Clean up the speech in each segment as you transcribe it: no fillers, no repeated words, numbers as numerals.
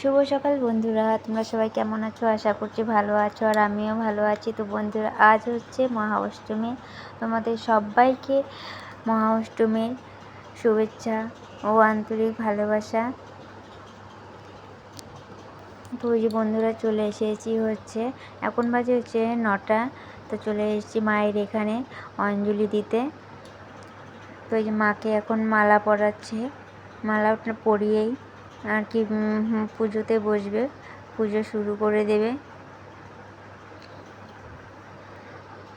শুভ সকাল বন্ধুরা, তোমরা সবাই কেমন আছো? আশা করছি ভালো আছো, আর আমিও ভালো আছি। তো বন্ধুরা, আজ হচ্ছে মহা অষ্টমী। তোমাদের সবাইকে মহা অষ্টমীর শুভেচ্ছা ও আন্তরিক ভালোবাসা। তো ওই যে বন্ধুরা, চলে এসেছি হচ্ছে, এখন বাজে হচ্ছে 9টা। তো চলে এসেছি মায়ের এখানে অঞ্জলি দিতে। তো এই যে মাকে এখন মালা পরাচ্ছে, মালাটা পরিয়েই আর কি পুজোতে বসবে, পুজো শুরু করে দেবে।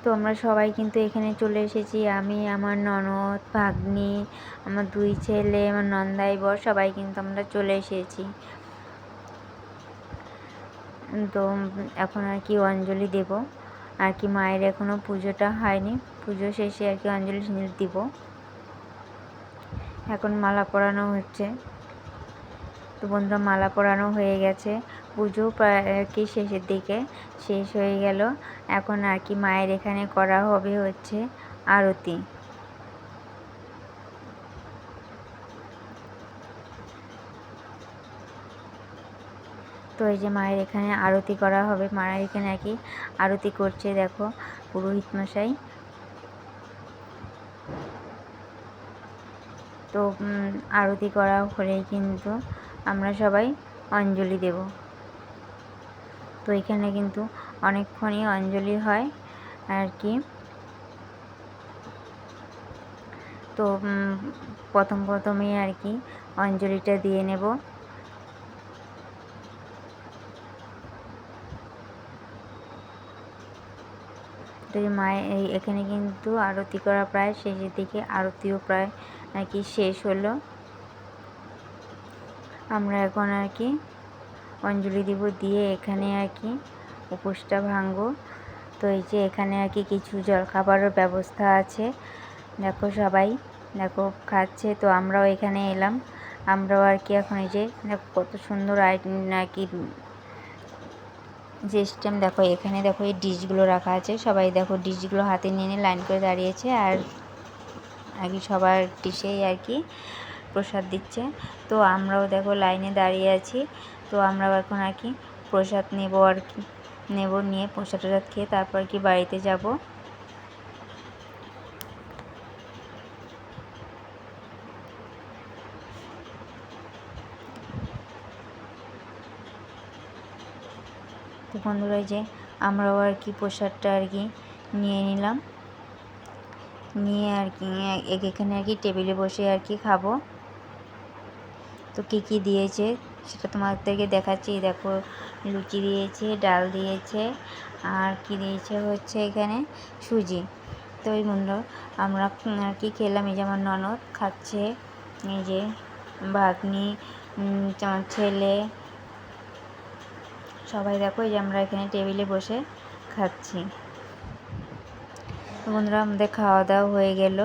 তো আমরা সবাই কিন্তু এখানে চলে এসেছি, আমি, আমার ননদ, ভাগ্নি, আমার 2 ছেলে, আমার নন্দাই বর, সবাই কিন্তু আমরা চলে এসেছি। তো এখন আর কি অঞ্জলি দেব আর কি। মায়ের এখনও পুজোটা হয়নি, পুজো শেষে আর কি অঞ্জলি দিব। এখন মালা পরানো হচ্ছে। তো বন্ধুরা, মালা পরানো হয়ে গেছে, পুজো প্রায় আর কি শেষের দিকে শেষ হয়ে গেল। এখন আর কি মায়ের এখানে করা হবে হচ্ছে আরতি। তো এই যে মায়ের এখানে আরতি করা হবে, মায়ের এখানে আর কি আরতি করছে, দেখো পুরোহিত মশাই। তো আরতি করা হলেই কিন্তু আমরা সবাই অঞ্জলি দেব। তো এখানে কিন্তু অনেকক্ষণই অঞ্জলি হয় আর কি। তো প্রথমেই আর কি অঞ্জলিটা দিয়ে নেব। তো মায়ের এখানে কিন্তু আরতি করা প্রায় শেষের দিকে, আরতিও প্রায় আর কি শেষ হলো। আমরা এখন আর কি অঞ্জলি দিব, দিয়ে এখানে আর কি উপোসটা ভাঙবো। তো এই যে এখানে আর কি কিছু জলখাবারের ব্যবস্থা আছে, দেখো সবাই দেখো খাচ্ছে। তো আমরাও এখানে এলাম, আমরাও আর কি এখন এই যে দেখো কত সুন্দর আর কি সিস্টেম। দেখো এখানে দেখো এই ডিশগুলো রাখা আছে, সবাই দেখো ডিশগুলো হাতে নিয়ে লাইন করে দাঁড়িয়েছে, আর কি সবার ডিশেই আর কি প্রসাদ দিচ্ছে। তো আমরাও দেখো লাইনে দাঁড়িয়ে আছি। তো আমরাও এখন আর কি প্রসাদ নেব আর কি, নিয়ে প্রসাদ খেয়ে তারপর কি বাড়িতে যাব। তো বন্ধুরা, যে আমরাও আর কি প্রসাদটা আর কি নিয়ে নিলাম, নিয়ে আর কি এখানে আর কি টেবিলে বসে আর কি খাবো। তো কী দিয়েছে সেটা তোমাদেরকে দেখাচ্ছি। দেখো লুচি দিয়েছে, ডাল দিয়েছে, আর কি দিয়েছে হচ্ছে এখানে সুজি। তো এই বন্ধুরা, আমরা আর কি খেলাম। এই যে আমার ননদ খাচ্ছে, এই যে ভাগ্নি, আমার ছেলে, সবাই দেখো এই যে আমরা এখানে টেবিলে বসে খাচ্ছি। বন্ধুরা, আমাদের খাওয়া দাওয়া হয়ে গেল,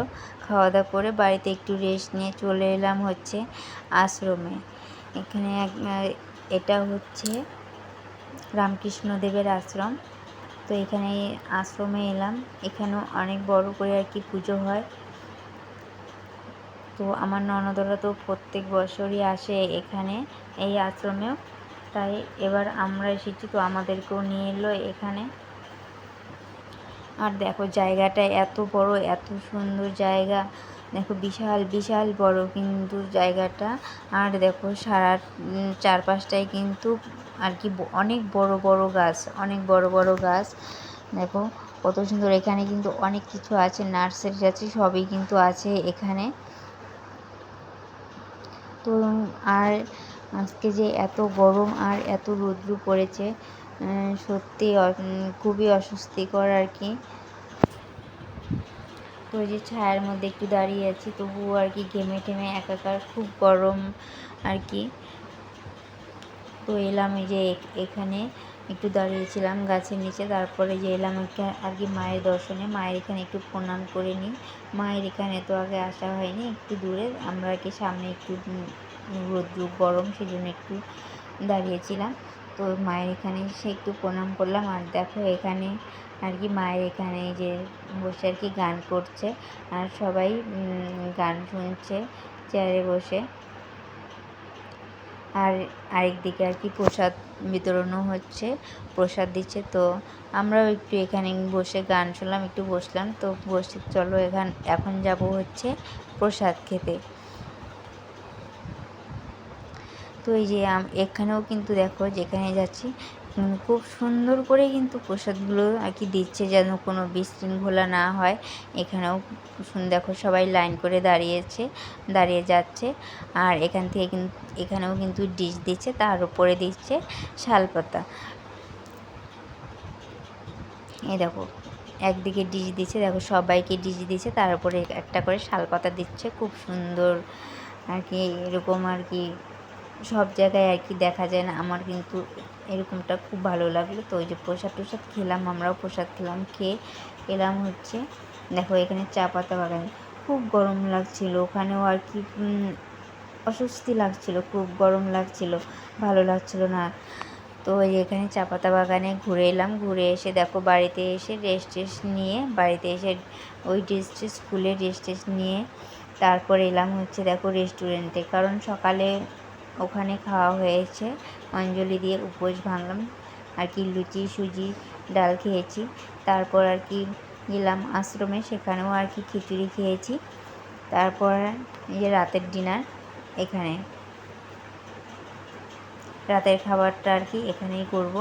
খাওয়া দাওয়া করে বাড়িতে একটু রেস্ট নিয়ে চলে এলাম হচ্ছে আশ্রমে। এখানে এটা হচ্ছে রামকৃষ্ণদেবের আশ্রম। তো এখানে আশ্রমে এলাম, এখানেও অনেক বড় করে আর কি পুজো হয়। তো আমার ননদরা তো প্রত্যেক বছরই আসে এখানে এই আশ্রমেও, তাই এবার আমরা এসেছি, তো আমাদেরকেও নিয়ে এলো এখানে। আর দেখো জায়গাটা এত বড়, এত সুন্দর জায়গা, দেখো বিশাল বিশাল বড় কিন্তু জায়গাটা। আর দেখো সারা চারপাশটায় কিন্তু আর কি অনেক বড় বড় গাছ, অনেক বড় বড় গাছ, দেখো কত সুন্দর। এখানে কিন্তু অনেক কিছু আছে, নার্সারি আছে, সবই কিন্তু আছে এখানে। তো আর আজকে যে এত গরম আর এত রৌদ্র পড়েছে, সত্যি খুবই অস্বস্তিকর আর কি। তো ওই যে ছায়ার মধ্যে একটু দাঁড়িয়ে আছি, তবুও আর কি ঘেমে টেমে একাকার, খুব গরম আর কি। তো এলাম এই যে এখানে একটু দাঁড়িয়েছিলাম গাছের নিচে, তারপরে যে এলাম আর কি মায়ের দর্শনে, মায়ের এখানে একটু প্রণাম করে নিই। মায়ের এখানে তো আগে আসা হয়নি, একটু দূরে, আমরা আর কি সামনে একটু রৌদ্র গরম, সেই জন্য একটু দাঁড়িয়েছিলাম। তো মায়ের এখানে এসে একটু প্রণাম করলাম। আর দেখো এখানে আর কি মায়ের এখানে যে বসে আর কি গান করছে, আর সবাই গান শুনছে চেয়ারে বসে। আর আরেকদিকে আর কি প্রসাদ বিতরণও হচ্ছে, প্রসাদ দিচ্ছে। তো আমরাও একটু এখানে বসে গান শুনলাম, একটু বসলাম। তো বসে চলো এখন যাব হচ্ছে প্রসাদ খেতে। তো এই যে এখানেও কিন্তু দেখো যেখানে যাচ্ছি খুব সুন্দর করে কিন্তু প্রসাদগুলো আর কি দিচ্ছে, যেন কোনো বিশৃঙ্খলা না হয়। এখানেও দেখো সবাই লাইন করে দাঁড়িয়ে যাচ্ছে। আর এখানেও কিন্তু ডিশ দিচ্ছে, তার উপরে দিচ্ছে শালপাতা। এই দেখো একদিকে ডিশ দিচ্ছে, দেখো সবাইকে ডিশ দিচ্ছে, তার উপরে একটা করে শালপাতা দিচ্ছে। খুব সুন্দর আর কি, এরকম আর কি সব জায়গায় আর কি দেখা যায় না। আমার কিন্তু এরকমটা খুব ভালো লাগলো। তো ওই যে প্রসাদ খেলাম, আমরাও প্রসাদ খেলাম। খেয়ে এলাম হচ্ছে দেখো এখানে চা পাতা বাগানে। খুব গরম লাগছিল ওখানেও আর কি, অস্বস্তি লাগছিল, খুব গরম লাগছিল, ভালো লাগছিল না। তো এখানে চা পাতা বাগানে ঘুরে এলাম। ঘুরে এসে দেখো বাড়িতে এসে রেস্ট নিয়ে, বাড়িতে এসে ওই স্কুলে রেস্ট নিয়ে তারপর এলাম হচ্ছে দেখো রেস্টুরেন্টে। কারণ সকালে ওখানে খাওয়া হয়েছে, অঞ্জলি দিয়ে উপোস ভাঙলাম আর কি, লুচি সুজি ডাল খেয়েছি। তারপর আর কি গেলাম আশ্রমে, সেখানেও আর কি খিচুড়ি খেয়েছি। তারপর এই যে রাতের ডিনার, এখানে রাতের খাবারটা আর কি এখানেই করব।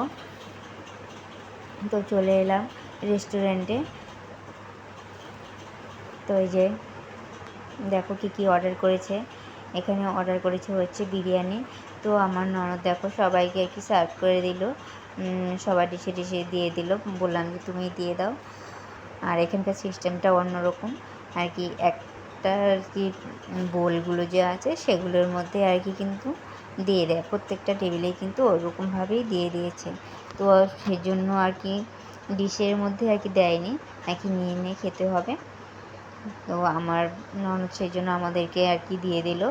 তো চলে এলাম রেস্টুরেন্টে। তো এই যে দেখো কি অর্ডার করেছে। এখানে অর্ডার করেছে হচ্ছে বিরিয়ানি। তো আমার ননদ দেখো সবাইকে আর কি সার্ভ করে দিল, সবার ডিশে দিয়ে দিল। বললাম যে তুমি দিয়ে দাও। আর এখানকার সিস্টেমটা অন্যরকম আর কি, একটা আর কি বোলগুলো যে আছে সেগুলোর মধ্যে আর কি কিন্তু দিয়ে দেয়, প্রত্যেকটা টেবিলেই কিন্তু ওরকমভাবেই দিয়ে দিয়েছে। তো সেজন্য আর কি ডিশের মধ্যে আর কি দেয়নি, আর কি নিয়ে খেতে হবে। তো আমার ননদ সেই জন্য আমাদেরকে আর কি দিয়ে দিল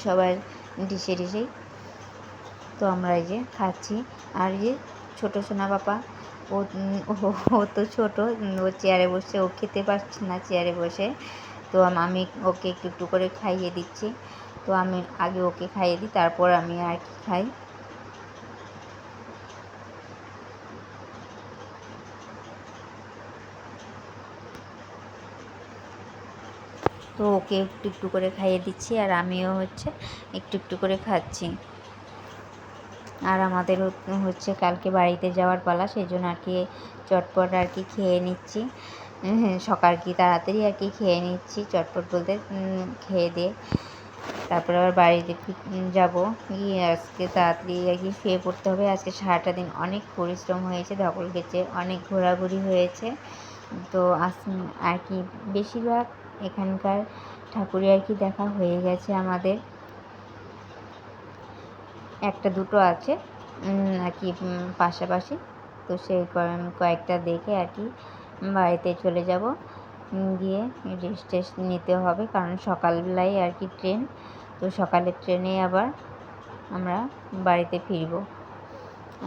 সবার ডিশেই। তো আমরা এই যে খাচ্ছি। আর যে ছোটো সোনা বাবা, ও তো ছোটো, ও চেয়ারে বসে, ও খেতে পারছে না চেয়ারে বসে। তো আমি ওকে একটু করে খাইয়ে দিচ্ছি। তো আমি আগে ওকে খাইয়ে দিই, তারপর আমি আর কি খাই। তো ওকে একটু করে খাইয়ে দিচ্ছি, আর আমিও হচ্ছে একটু করে খাচ্ছি। আর আমাদের হচ্ছে কালকে বাড়িতে যাওয়ার পালা, সেই জন্য আর কি চটপট আর কি খেয়ে নিচ্ছি। সকাল কি তাড়াতাড়ি আর কি খেয়ে নিচ্ছি, চটপট বলতে খেয়ে দিয়ে তারপরে আবার বাড়িতে যাব। গিয়ে আজকে তাড়াতাড়ি আর কি শুয়ে পড়তে হবে। আজকে সারাটা দিন অনেক পরিশ্রম হয়েছে, ধকল গেছে, অনেক ঘোরাঘুরি হয়েছে। তো আর কি বেশিরভাগ এখানকার ঠাকুরই আর কি দেখা হয়ে গেছে আমাদের, একটা দুটো আছে আর কি পাশাপাশি। তো সেই কয়েকটা দেখে আর কি বাড়িতে চলে যাব। গিয়ে রেস্ট নিতে হবে, কারণ সকালবেলায় আর কি ট্রেন। তো সকালের ট্রেনে আবার আমরা বাড়িতে ফিরব,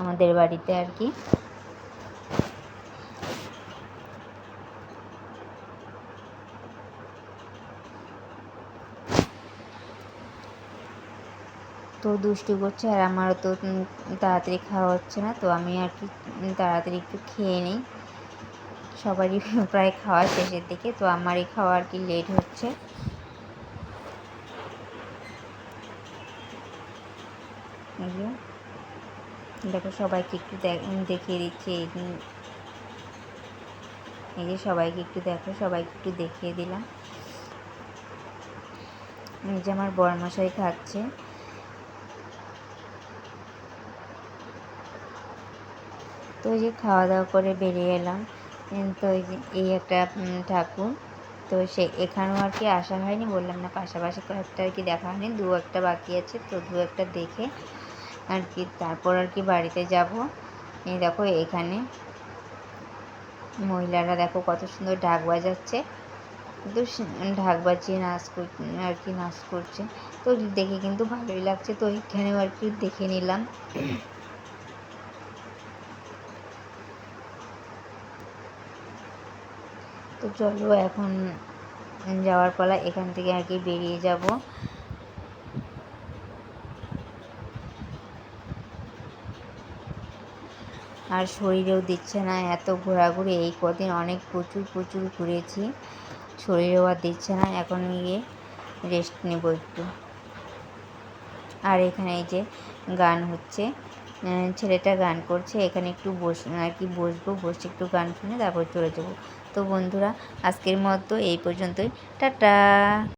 আমাদের বাড়িতে আর কি। তো দুষ্টু করছে, আর আমারও তো তাড়াতাড়ি খাওয়া হচ্ছে না। তো আমি আর কি তাড়াতাড়ি একটু খেয়ে নিই। সবারই প্রায় খাওয়া শেষের দিকে, তো আমারই খাওয়া আর কি লেট হচ্ছে। দেখো সবাইকে একটু দেখিয়ে দিচ্ছি। এই যে সবাইকে একটু দেখো, সবাইকে একটু দেখিয়ে দিলাম। এই যে আমার বরমশাই খাচ্ছে। তো এই যে খাওয়া দাওয়া করে বেরিয়ে এলাম। তো এই একটা ঠাকুর, তো এখানেও আর কি আসা হয়নি, বললাম না পাশাপাশি কয়েকটা আর কি দেখা হয়নি, দু একটা বাকি আছে। তো দু একটা দেখে আর কি তারপর আর কি বাড়িতে যাব। এই দেখো এখানে মহিলারা দেখো কত সুন্দর ঢাক বাজাচ্ছে, কিন্তু ঢাক বাজিয়ে নাচ করছে। তো দেখে কিন্তু ভালোই লাগছে। তো এখানেও আর কি দেখে নিলাম। তো চলো এখন যাওয়ার পালা, এখান থেকে আর কি বেরিয়ে যাব। আর শরীরেও দিচ্ছে না, এত ঘোরাঘুরি এই কদিন অনেক প্রচুর ঘুরেছি, শরীরেও আর দিচ্ছে না। এখন গিয়ে রেস্ট নেব একটু। আর এখানে এই যে গান হচ্ছে, ছেলেটা গান করছে, এখানে একটু বসবো, বসে একটু গান শুনে তারপর চলে যাবো। তো বন্ধুরা, আজকের মতো এই পর্যন্তই, টাটা।